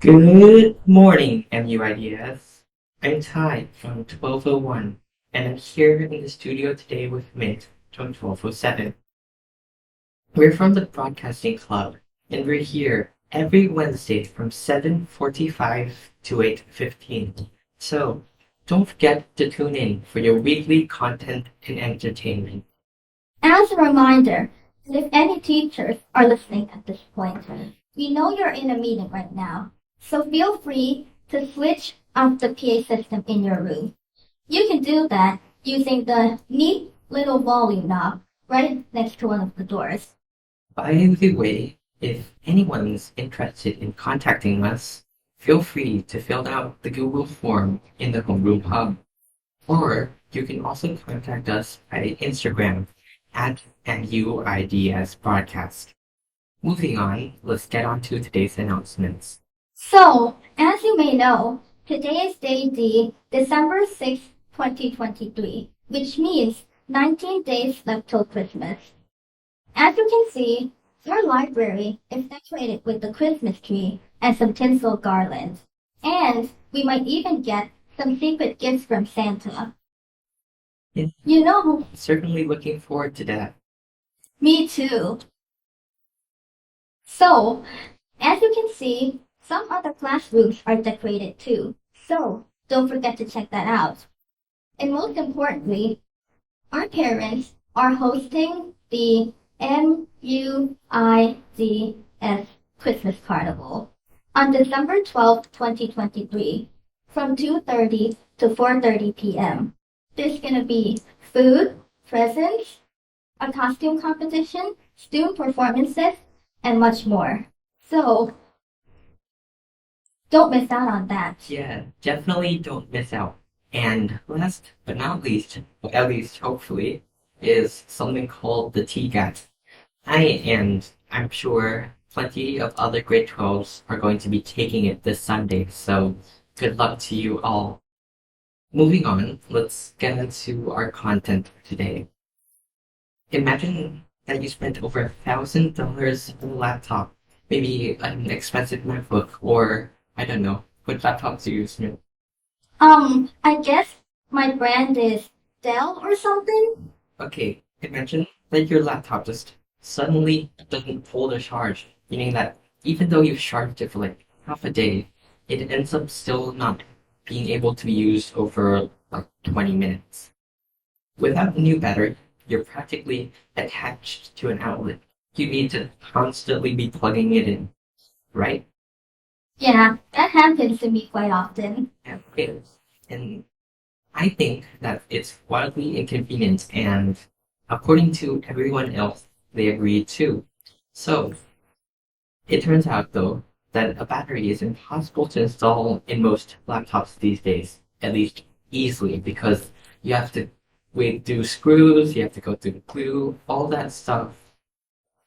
Good morning, MUIDS. I'm Ty from 1201, and I'm here in the studio today with Mint from 1207. We're from the Broadcasting Club, and we're here every Wednesday from 7:45 to 8:15. So, don't forget to tune in for your weekly content and entertainment. As a reminder, if any teachers are listening at this point, we know you're in a meeting right now, so feel free to switch off the PA system in your room. You can do that using the neat little volume knob right next to one of the doors. By the way, if anyone's interested in contacting us, feel free to fill out the Google form in the Homeroom Hub. Or you can also contact us by Instagram at MUIDS Broadcast. Moving on, let's get on to today's announcements. So, as you may know, today is day D, December 6, 2023, which means 19 days left till Christmas. As you can see, our library is decorated with the Christmas tree and some tinsel garlands. And we might even get some secret gifts from Santa. Yeah. You know, Certainly looking forward to that. me too. So, as you can see, some other classrooms are decorated too. So, don't forget to check that out. And most importantly, our parents are hosting the MUIDS Christmas Carnival on December 12th, 2023 from 2:30 to 4:30 p.m. There's gonna be food, presents, a costume competition, student performances, and much more. So, don't miss out on that. Yeah, definitely don't miss out. And last but not least, or at least hopefully, is something called the TGAT. I'm sure plenty of other grade 12s are going to be taking it this Sunday, so good luck to you all. Moving on, let's get into our content for today. Imagine that you spent over $1,000 on a laptop, maybe an expensive MacBook, or I don't know, what laptop do you use? I guess my brand is Dell or something? Okay, imagine that your laptop just suddenly doesn't hold a charge, meaning that even though you've charged it for like half a day, it ends up still not being able to be used over like 20 minutes. Without a new battery, you're practically attached to an outlet. You need to constantly be plugging it in, right? Yeah, that happens to me quite often. And I think that it's wildly inconvenient, and according to everyone else, they agree too. So, it turns out though that a battery is impossible to install in most laptops these days, at least easily, because you have to do screws, you have to go through glue, all that stuff.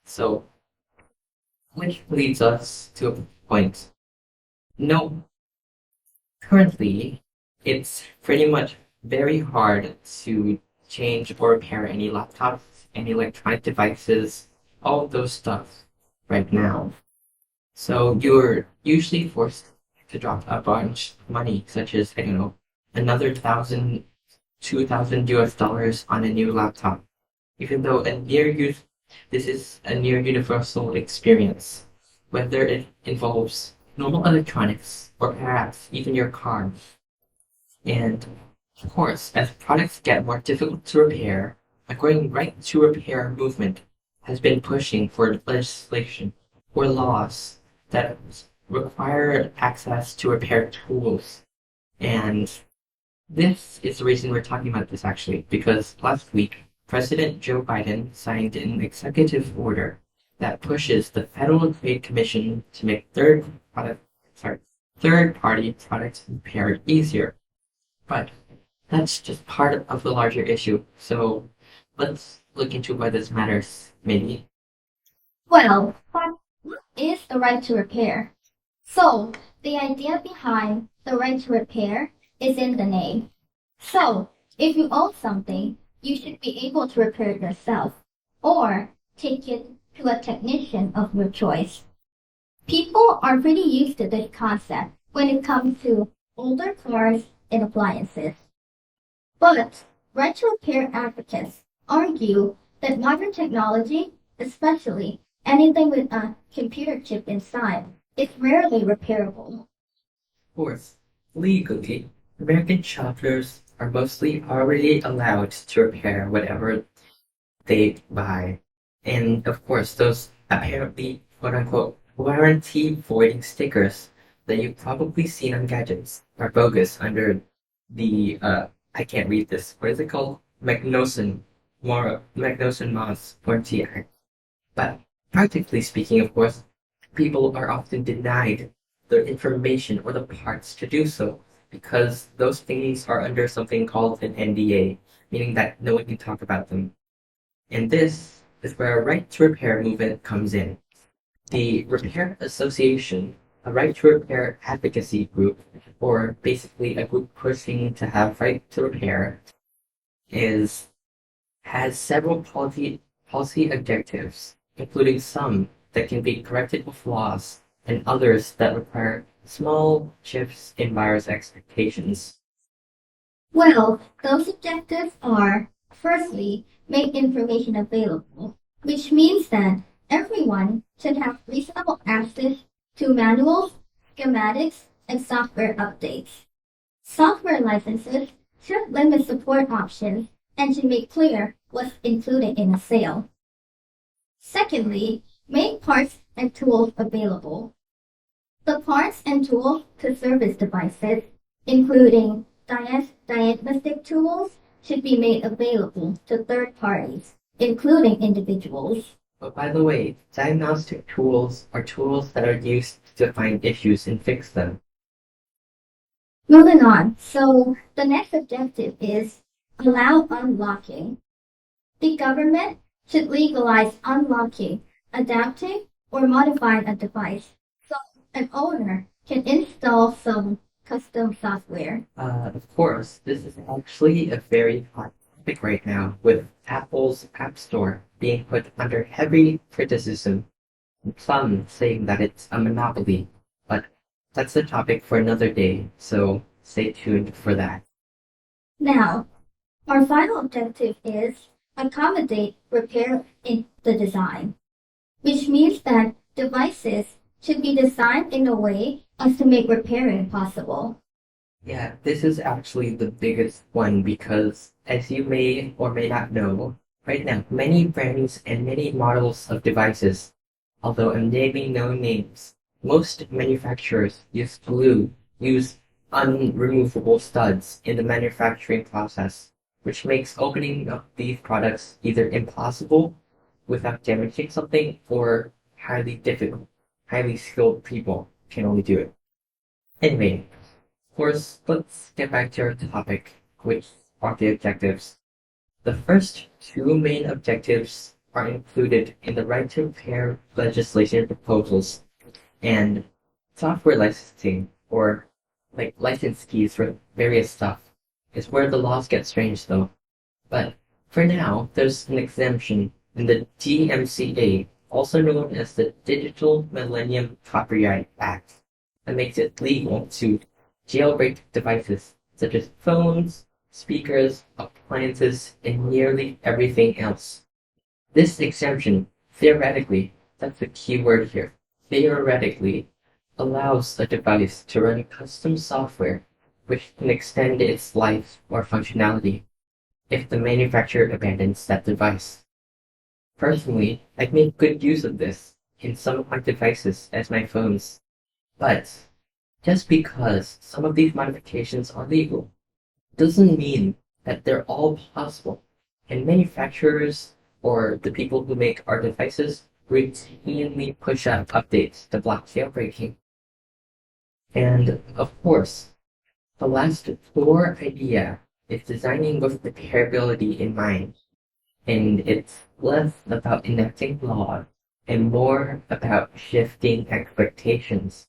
So, which leads us to a point. No, currently, it's pretty much very hard to change or repair any laptops, any electronic devices, all of those stuff right now. So you're usually forced to drop a bunch of money, such as, I don't know, another 2,000 US dollars on a new laptop. Even though this is a near universal experience, whether it involves normal electronics or perhaps even your car. And of course, as products get more difficult to repair, a growing right to repair movement has been pushing for legislation or laws that require access to repair tools. And this is the reason we're talking about this actually, because last week, President Joe Biden signed an executive order that pushes the Federal Trade Commission to make third-party product repair easier. But that's just part of the larger issue. So let's look into why this matters, maybe. Well, but what is the right to repair? So, the idea behind the right to repair is in the name. So, if you own something, you should be able to repair it yourself or take it to a technician of your choice. People are pretty used to this concept when it comes to older cars and appliances. But right to repair advocates argue that modern technology, especially anything with a computer chip inside, is rarely repairable. Fourth, legally, American shoppers are mostly already allowed to repair whatever they buy. And of course, those apparently quote unquote warranty voiding stickers that you've probably seen on gadgets are bogus under the I can't read this. What is it called? Magnuson-Moss Warranty Act. But practically speaking, of course, people are often denied the information or the parts to do so because those things are under something called an NDA, meaning that no one can talk about them. And this is where a right to repair movement comes in. The Repair Association, a right to repair advocacy group, or basically a group pushing to have right to repair, is has several policy objectives, including some that can be corrected with laws and others that require small shifts in buyers' expectations. Well, those objectives are, firstly, make information available, which means that everyone should have reasonable access to manuals, schematics, and software updates. Software licenses should limit support options and should make clear what's included in a sale. Secondly, make parts and tools available. The parts and tools to service devices, including diagnostic tools, should be made available to third parties, including individuals. But by the way, diagnostic tools are tools that are used to find issues and fix them. Moving on, so the next objective is allow unlocking. The government should legalize unlocking, adapting, or modifying a device so an owner can install some custom software. Of course, this is actually a very hot topic right now, with Apple's App Store being put under heavy criticism, and some saying that it's a monopoly. But that's a topic for another day, so stay tuned for that. Now, our final objective is accommodate repair in the design, which means that devices should be designed in a way as to make repairing possible. Yeah, this is actually the biggest one because, as you may or may not know, right now, many brands and many models of devices, although I'm naming no names, most manufacturers use unremovable studs in the manufacturing process, which makes opening up these products either impossible without damaging something or highly difficult. Highly skilled people can only do it. Anyway, of course, let's get back to our topic, which are the objectives. The first two main objectives are included in the right to repair legislation proposals and software licensing, or like license keys for various stuff, is where the laws get strange though. But for now, there's an exemption in the DMCA, also known as the Digital Millennium Copyright Act, that makes it legal to jailbreak devices such as phones, speakers, appliances, and nearly everything else. This exemption, theoretically, that's the key word here, theoretically, allows a device to run custom software which can extend its life or functionality if the manufacturer abandons that device. Personally, I've made good use of this in some of my devices as my phones, but just because some of these modifications are legal doesn't mean that they're all possible, and manufacturers or the people who make our devices routinely push out updates to block jailbreaking. And of course, the last core idea is designing with repairability in mind, and it's less about enacting laws and more about shifting expectations.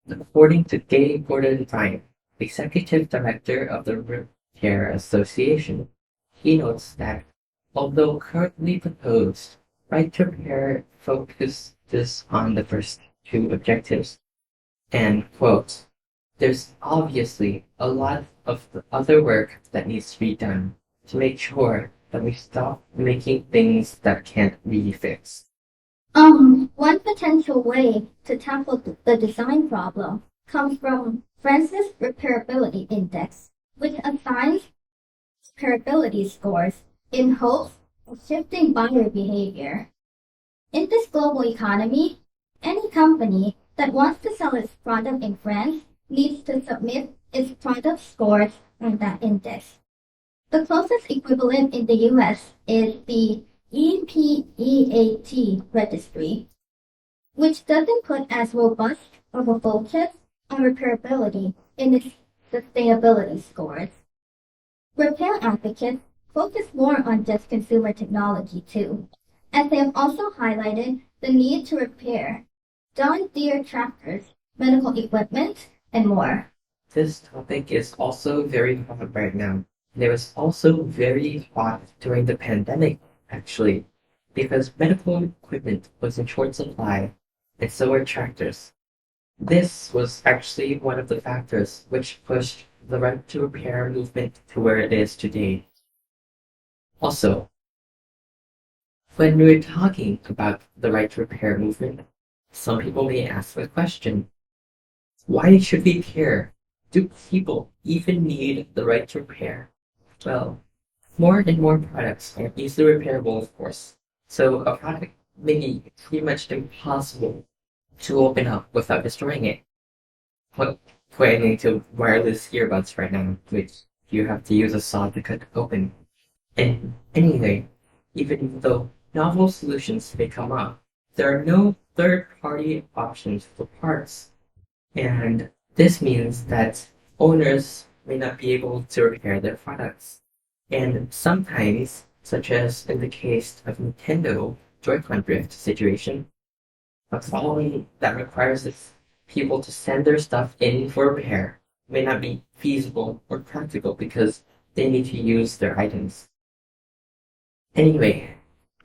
According to Gay Gordon Ryan, executive director of the Repair Association, he notes that although currently proposed, right to repair focuses on the first two objectives. And quote, there's obviously a lot of the other work that needs to be done to make sure that we stop making things that can't be fixed. One potential way to tackle the design problem comes from France's repairability index, which assigns repairability scores in hopes of shifting buyer behavior. In this global economy, any company that wants to sell its product in France needs to submit its product scores on that index. The closest equivalent in the US is the EPEAT registry, which doesn't put as robust of a focus on repairability in its sustainability scores. Repair advocates focus more on just consumer technology too, as they have also highlighted the need to repair John Deere tractors, medical equipment, and more. This topic is also very hot right now. And it was also very hot during the pandemic, actually, because medical equipment was in short supply, and so were tractors. This was actually one of the factors which pushed the right to repair movement to where it is today. Also, when we're talking about the right to repair movement, some people may ask the question, why should we care? Do people even need the right to repair? Well, more and more products are easily repairable, of course. So a product may be pretty much impossible to open up without destroying it. What pointing to wireless earbuds right now, which you have to use a saw to cut open. And anyway, even though novel solutions may come up, there are no third-party options for parts. And this means that owners may not be able to repair their products. And sometimes, such as in the case of Nintendo Joy-Con drift situation, a problem that requires people to send their stuff in for repair may not be feasible or practical because they need to use their items. Anyway,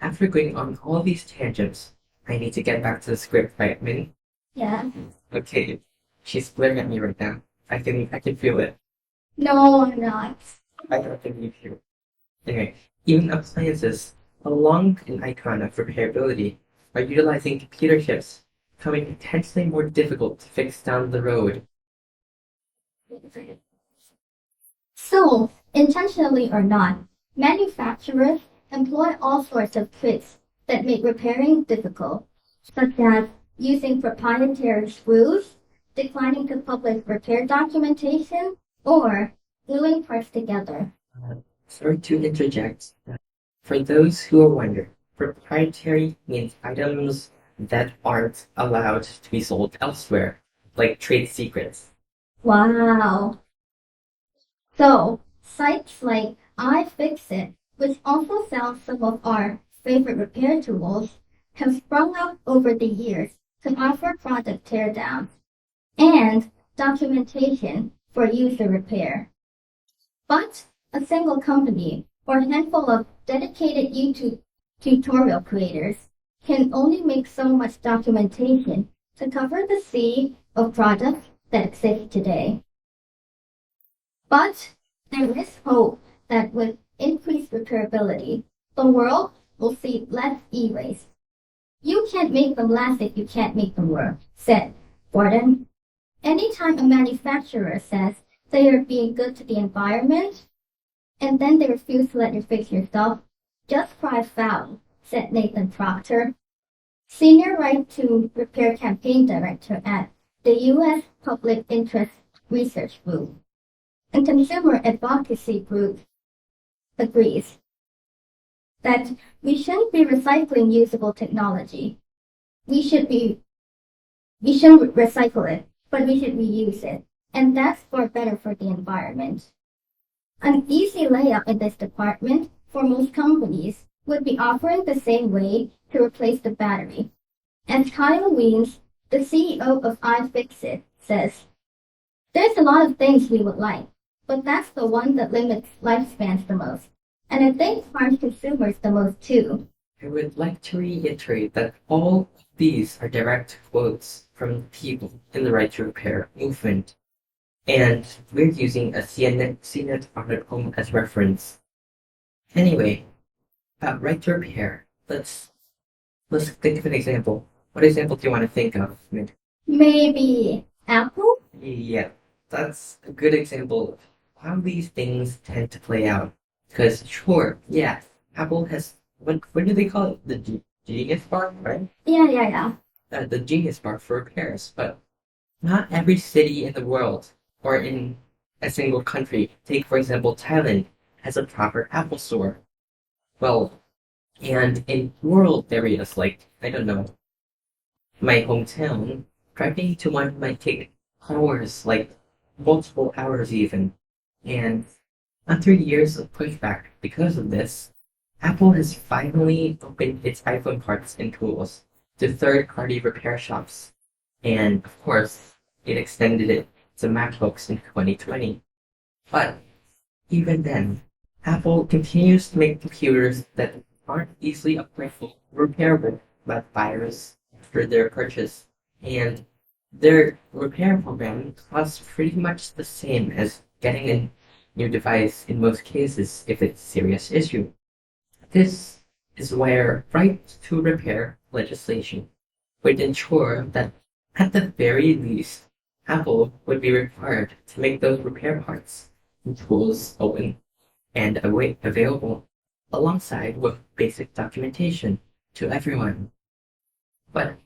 after going on all these tangents, I need to get back to the script, right, Min? Yeah. Okay, she's glaring at me right now. I can feel it. No, I'm not. I don't believe you. Anyway, even appliances, along an icon of repairability, are utilizing computer chips, becoming potentially more difficult to fix down the road. So, intentionally or not, manufacturers employ all sorts of tricks that make repairing difficult, such as using proprietary screws, declining to publish repair documentation, or gluing parts together. Sorry to interject. For those who are wondering, proprietary means items that aren't allowed to be sold elsewhere, like trade secrets. Wow. So, sites like iFixit, which also sells some of our favorite repair tools, have sprung up over the years to offer product teardowns and documentation for user repair. But a single company or handful of dedicated YouTube tutorial creators can only make so much documentation to cover the sea of products that exist today. But there is hope that with increased repairability, the world will see less e-waste. You can't make them last if you can't make them work, said Gordon. Anytime a manufacturer says they are being good to the environment, and then they refuse to let you fix your stuff, just cry foul, said Nathan Proctor, Senior Right to Repair Campaign Director at the U.S. Public Interest Research Group. And consumer advocacy group agrees that we shouldn't be recycling usable technology. We shouldn't recycle it, but we should reuse it. And that's better for the environment. An easy layup in this department for most companies would be offering the same way to replace the battery. As Kyle Weens, the CEO of iFixit, says, there's a lot of things we would like, but that's the one that limits lifespans the most. And I think harms consumers the most too. I would like to reiterate that all of these are direct quotes from people in the right to repair movement, and we're using a CNET article as reference. Anyway, about right to repair, let's think of an example. What example do you want to think of? Maybe Apple? Yeah, that's a good example of how these things tend to play out. Because sure, yeah, Apple has what do they call it? The Genius Bar, right? Yeah. The Genius Bar for repairs. But not every city in the world or in a single country, take for example Thailand, has a proper Apple store. Well, and in rural areas like I don't know my hometown, driving to one might take hours, like multiple hours even. And after years of pushback because of this, Apple has finally opened its iPhone parts and tools to third-party repair shops. And of course, it extended it to MacBooks in 2020. But even then, Apple continues to make computers that aren't easily upgradable, repairable by buyers after their purchase, and their repair program costs pretty much the same as getting a new device in most cases if it's a serious issue. This is where right to repair legislation would ensure that at the very least, Apple would be required to make those repair parts and tools open and available alongside with basic documentation to everyone. But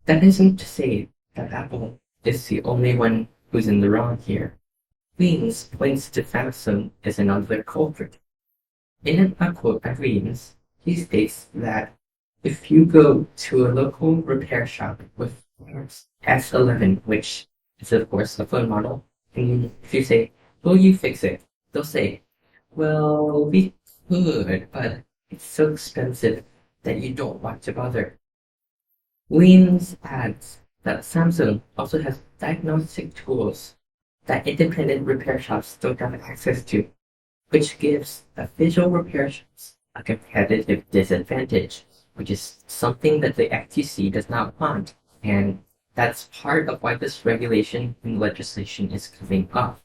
that isn't to say that Apple is the only one who's in the wrong here. Weems points to Samsung as another culprit. In a quote by Weems, he states that if you go to a local repair shop with S11, which is of course a phone model, and if you say, will you fix it? They'll say, well, we could, but it's so expensive that you don't want to bother. Weems adds that Samsung also has diagnostic tools that independent repair shops don't have access to, which gives official repair shops a competitive disadvantage, which is something that the FTC does not want, and that's part of why this regulation and legislation is coming up.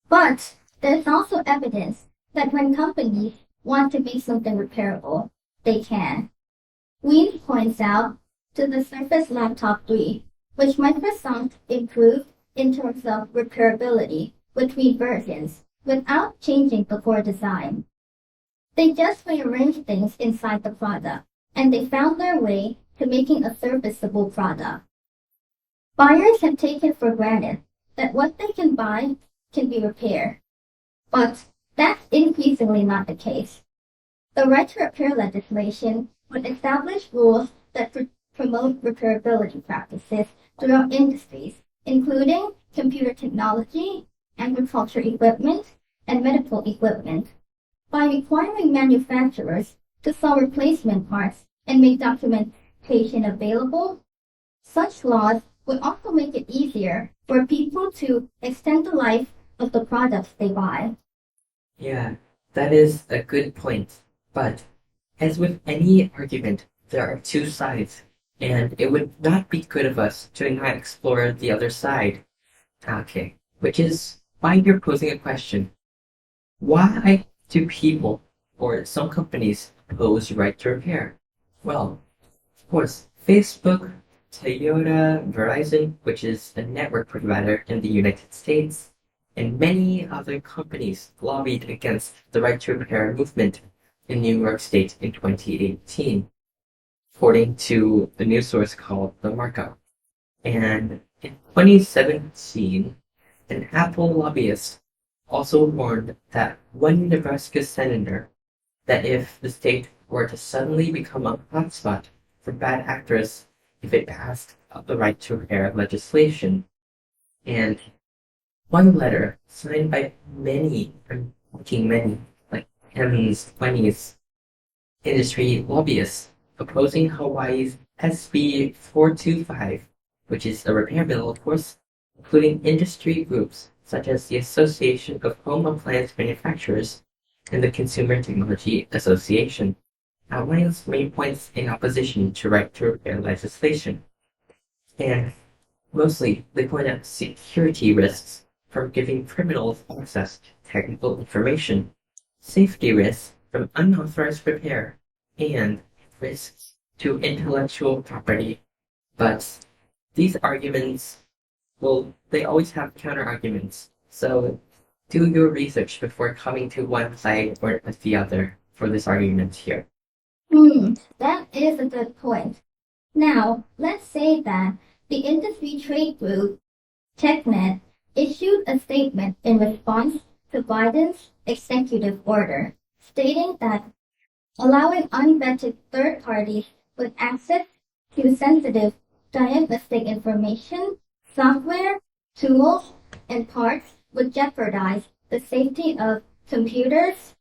But there's also evidence that when companies want to make something repairable, they can. Weems points out to the Surface Laptop 3, which Microsoft improved in terms of repairability between versions without changing the core design. They just rearranged things inside the product, and they found their way to making a serviceable product. Buyers have taken for granted that what they can buy can be repaired, but that's increasingly not the case. The right to repair legislation would establish rules that promote repairability practices throughout industries, including computer technology, agriculture equipment, and medical equipment. By requiring manufacturers to sell replacement parts and make documentation available, such laws would also make it easier for people to extend the life of the products they buy. Yeah, that is a good point. But as with any argument, there are two sides, and it would not be good of us to not explore the other side. Okay, which is why you're posing a question. Why do people or some companies oppose right to repair? Well, of course, Facebook, Toyota, Verizon, which is a network provider in the United States, and many other companies lobbied against the right to repair movement in New York State in 2018, according to the news source called The Markup. And in 2017, an Apple lobbyist also warned that one Nebraska senator that if the state were to suddenly become a hotspot for bad actors if it passed the right to repair legislation. And one letter signed by many, I'm talking many, like tens, 20s industry lobbyists opposing Hawaii's SB 425, which is a repair bill, of course, including industry groups such as the Association of Home Appliance Manufacturers and the Consumer Technology Association. outlines main points in opposition to right to repair legislation. And mostly, they point out security risks from giving criminals access to technical information, safety risks from unauthorized repair, and risks to intellectual property. But these arguments, well, they always have counter arguments. So do your research before coming to one side or the other for this argument here. That is a good point. Now, let's say that the industry trade group, TechNet, issued a statement in response to Biden's executive order, stating that allowing unvetted third parties with access to sensitive diagnostic information, software, tools, and parts would jeopardize the safety of computers,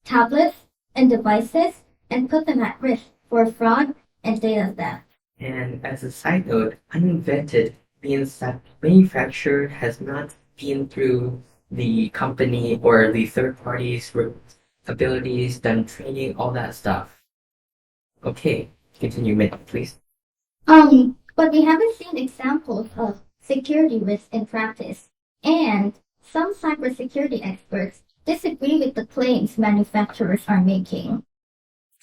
tablets, and devices and put them at risk for fraud and data theft. And as a side note, uninvented means that the manufacturer has not been through the company or the third party's abilities, done training, all that stuff. Okay, continue, Mint, please. But we haven't seen examples of security risks in practice, and some cybersecurity experts disagree with the claims manufacturers are making.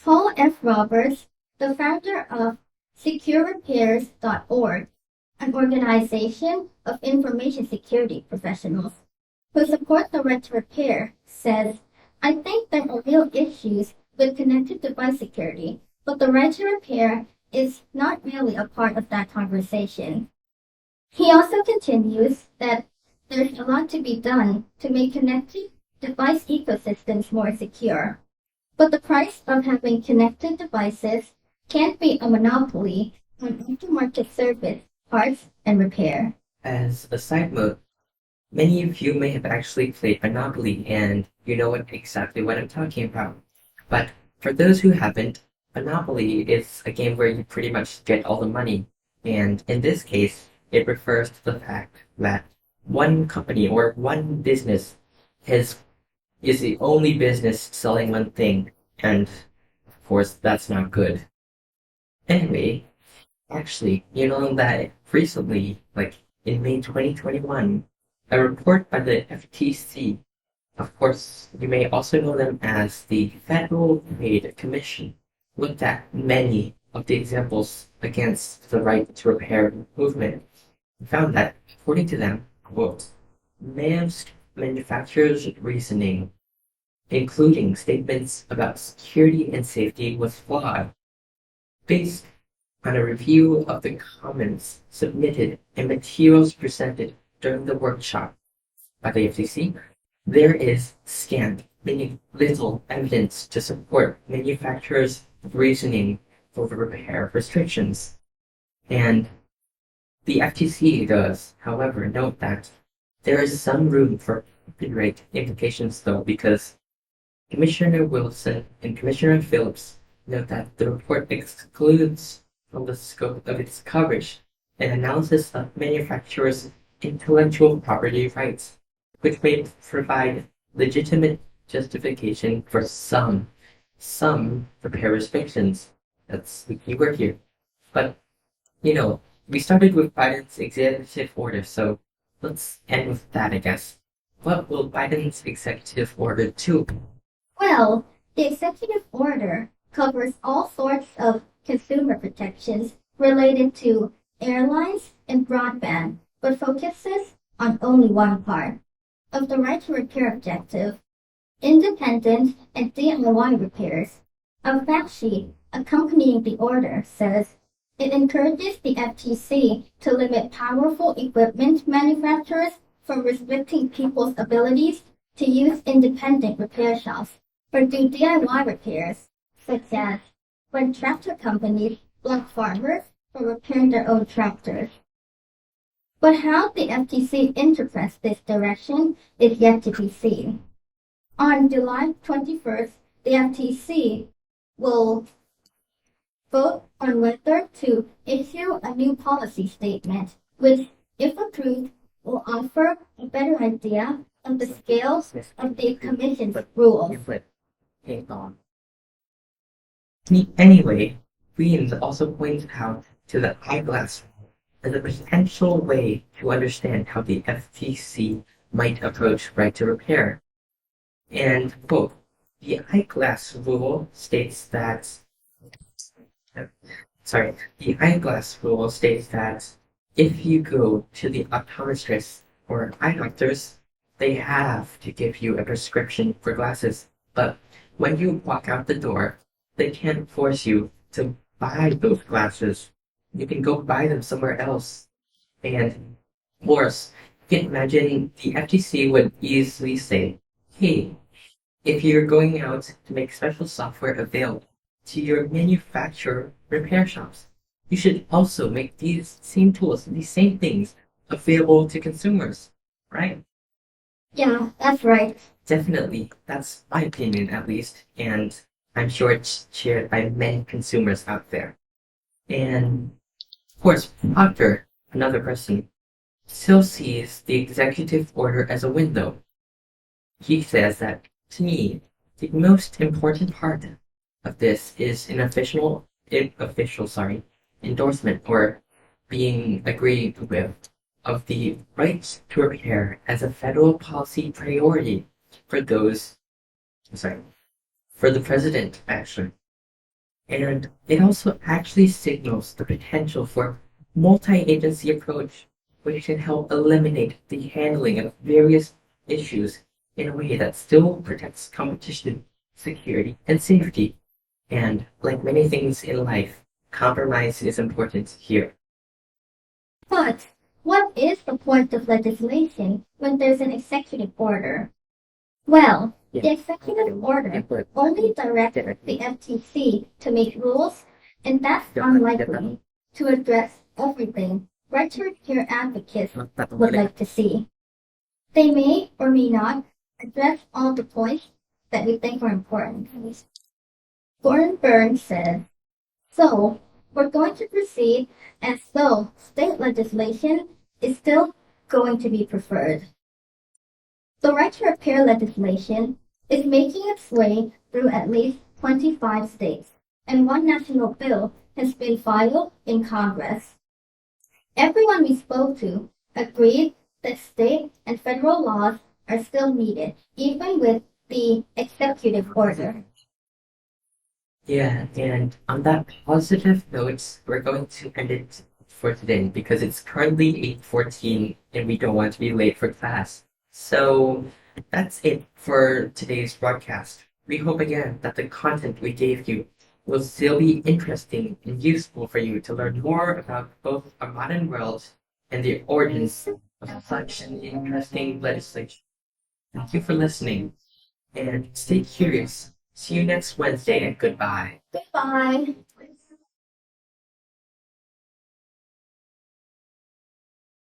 Paul F. Roberts, the founder of SecureRepairs.org, an organization of information security professionals who support the right to repair, says, I think there are real issues with connected device security, but the right to repair is not really a part of that conversation. He also continues that there's a lot to be done to make connected device ecosystems more secure. But the price of having connected devices can't be a monopoly on aftermarket service, parts, and repair. As a side note, many of you may have actually played Monopoly and you know exactly what I'm talking about. But for those who haven't, Monopoly is a game where you pretty much get all the money. And in this case, it refers to the fact that one company or one business is the only business selling one thing. And of course, that's not good. Anyway, actually, you know that recently, like in May 2021, a report by the FTC, of course, you may also know them as the Federal Trade Commission, looked at many of the examples against the right to repair movement and found that, according to them, quote, most manufacturers' reasoning, including statements about security and safety, was flawed. Based on a review of the comments submitted and materials presented during the workshop by the FCC, there is scant, meaning little evidence to support manufacturers' reasoning for the repair restrictions. And the FTC does, however, note that there is some room for copyright implications though, because Commissioner Wilson and Commissioner Phillips note that the report excludes from the scope of its coverage an analysis of manufacturers' intellectual property rights, which may provide legitimate justification for some repair restrictions. That's the key word here. But, you know, we started with Biden's executive order, so let's end with that, I guess. What will Biden's executive order do? Well, the executive order covers all sorts of consumer protections related to airlines and broadband, but focuses on only one part of the right to repair objective, independent and DIY repairs. A fact sheet accompanying the order says it encourages the FTC to limit powerful equipment manufacturers from restricting people's abilities to use independent repair shops or do DIY repairs, such as when tractor companies block farmers from repairing their own tractors. But how the FTC interprets this direction is yet to be seen. On July 21st, the FTC will vote on whether to issue a new policy statement, which, if approved, will offer a better idea of the scale of the Commission's rules. Hang on. Anyway, Weems also points out to the eyeglass as a potential way to understand how the FTC might approach right to repair. And quote, the eyeglass rule states that sorry, the eyeglass rule states that if you go to the optometrist or eye doctors, they have to give you a prescription for glasses. But when you walk out the door, they can't force you to buy those glasses. You can go buy them somewhere else. And worse, you can imagine the FTC would easily say, hey, if you're going out to make special software available to your manufacturer repair shops, you should also make these same tools, these same things available to consumers, right? Yeah, that's right. Definitely. That's my opinion, at least. And I'm sure it's shared by many consumers out there. And of course, Proctor, another person, still sees the executive order as a window. He says that, to me, the most important part of this is an endorsement or being agreed with of the right to repair as a federal policy priority for those, sorry, for the president, actually. And it also actually signals the potential for multi-agency approach, which can help eliminate the handling of various issues in a way that still protects competition, security, and safety. And like many things in life, compromise is important here. But what is the point of legislation when there's an executive order? Well, the executive order only directs the FTC to make rules, and that's unlikely to address everything right-to-repair advocates would like to see. They may or may not address all the points that we think are important. Gordon Burns said, so we're going to proceed as though state legislation is still going to be preferred. The right to repair legislation is making its way through at least 25 states, and one national bill has been filed in Congress. Everyone we spoke to agreed that state and federal laws are still needed, even with the executive order. Yeah, and on that positive note, we're going to end it for today because it's currently 8:14 and we don't want to be late for class. So that's it for today's broadcast. We hope again that the content we gave you will still be interesting and useful for you to learn more about both our modern world and the origins of such an interesting legislation. Thank you for listening and stay curious. See you next Wednesday and goodbye. Goodbye.